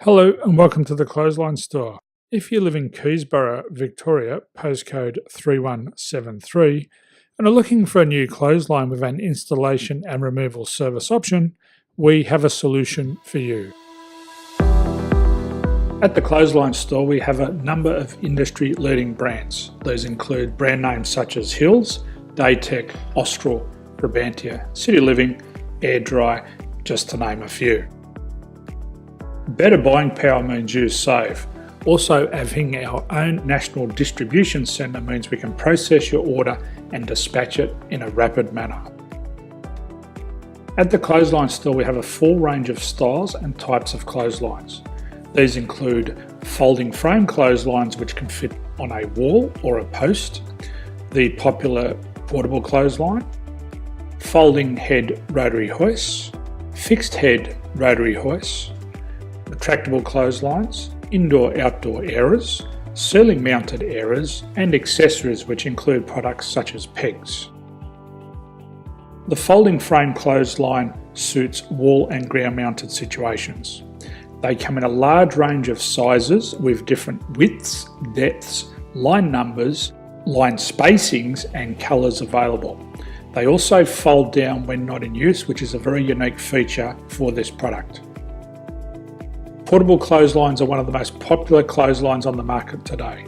Hello and welcome to the Clothesline Store. If you live in Keysborough, Victoria, postcode 3173, and are looking for a new clothesline with an installation and removal service option, we have a solution for you. At the Clothesline Store, we have a number of industry-leading brands. These include brand names such as Hills, Daytech, Austral, Brabantia, City Living, Air Dry, just to name a few. Better buying power means you save. Also, having our own national distribution centre means we can process your order and dispatch it in a rapid manner. At the Clothesline Store, we have a full range of styles and types of clotheslines. These include folding frame clotheslines which can fit on a wall or a post, the popular portable clothesline, folding head rotary hoists, fixed head rotary hoists, retractable clotheslines, indoor-outdoor airers, ceiling mounted airers, and accessories which include products such as pegs. The folding frame clothesline suits wall and ground mounted situations. They come in a large range of sizes with different widths, depths, line numbers, line spacings and colours available. They also fold down when not in use, which is a very unique feature for this product. Portable clotheslines are one of the most popular clotheslines on the market today.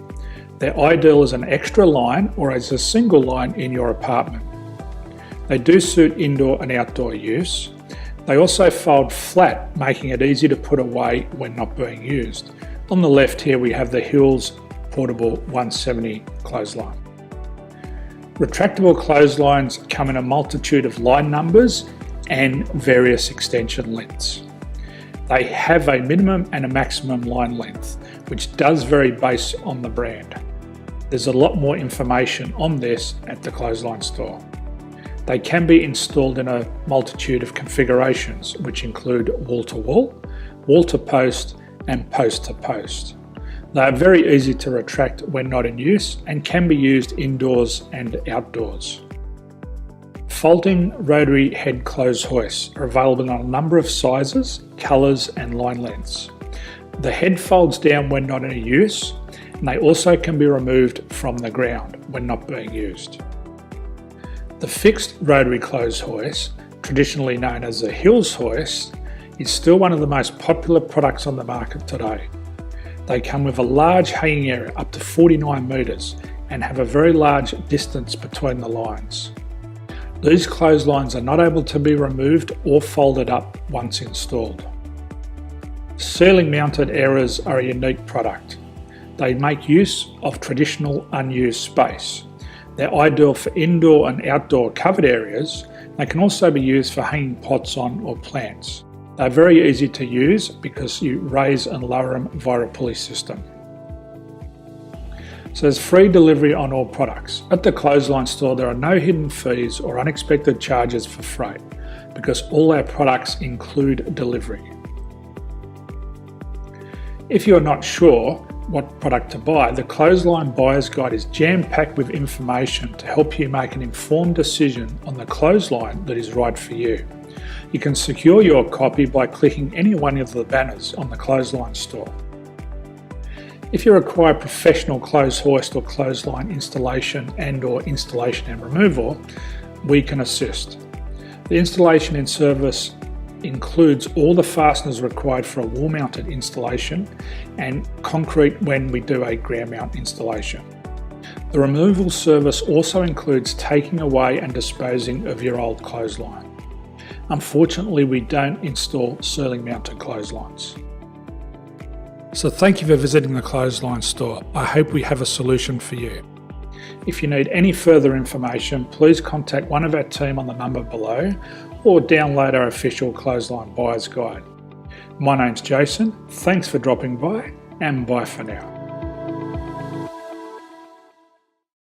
They're ideal as an extra line or as a single line in your apartment. They do suit indoor and outdoor use. They also fold flat, making it easy to put away when not being used. On the left here we have the Hills Portable 170 clothesline. Retractable clotheslines come in a multitude of line numbers and various extension lengths. They have a minimum and a maximum line length, which does vary based on the brand. There's a lot more information on this at the Clothesline Store. They can be installed in a multitude of configurations, which include wall-to-wall, wall-to-post, and post-to-post. They are very easy to retract when not in use and can be used indoors and outdoors. Folding rotary head clothes hoists are available in a number of sizes, colours and line lengths. The head folds down when not in use, and they also can be removed from the ground when not being used. The fixed rotary clothes hoist, traditionally known as the Hills hoist, is still one of the most popular products on the market today. They come with a large hanging area up to 49 metres and have a very large distance between the lines. These clotheslines are not able to be removed or folded up once installed. Ceiling mounted airers are a unique product. They make use of traditional unused space. They're ideal for indoor and outdoor covered areas. They can also be used for hanging pots on or plants. They're very easy to use because you raise and lower them via a pulley system. So there's free delivery on all products. At the Clothesline Store, there are no hidden fees or unexpected charges for freight because all our products include delivery. If you're not sure what product to buy, the Clothesline Buyer's Guide is jam-packed with information to help you make an informed decision on the clothesline that is right for you. You can secure your copy by clicking any one of the banners on the Clothesline Store. If you require professional clothes hoist or clothesline installation and/or installation and removal, we can assist. The installation and service includes all the fasteners required for a wall-mounted installation and concrete when we do a ground mount installation. The removal service also includes taking away and disposing of your old clothesline. Unfortunately, we don't install ceiling mounted clotheslines. So thank you for visiting the Clothesline Store. I hope we have a solution for you. If you need any further information, please contact one of our team on the number below or download our official Clothesline Buyer's Guide. My name's Jason, thanks for dropping by and bye for now.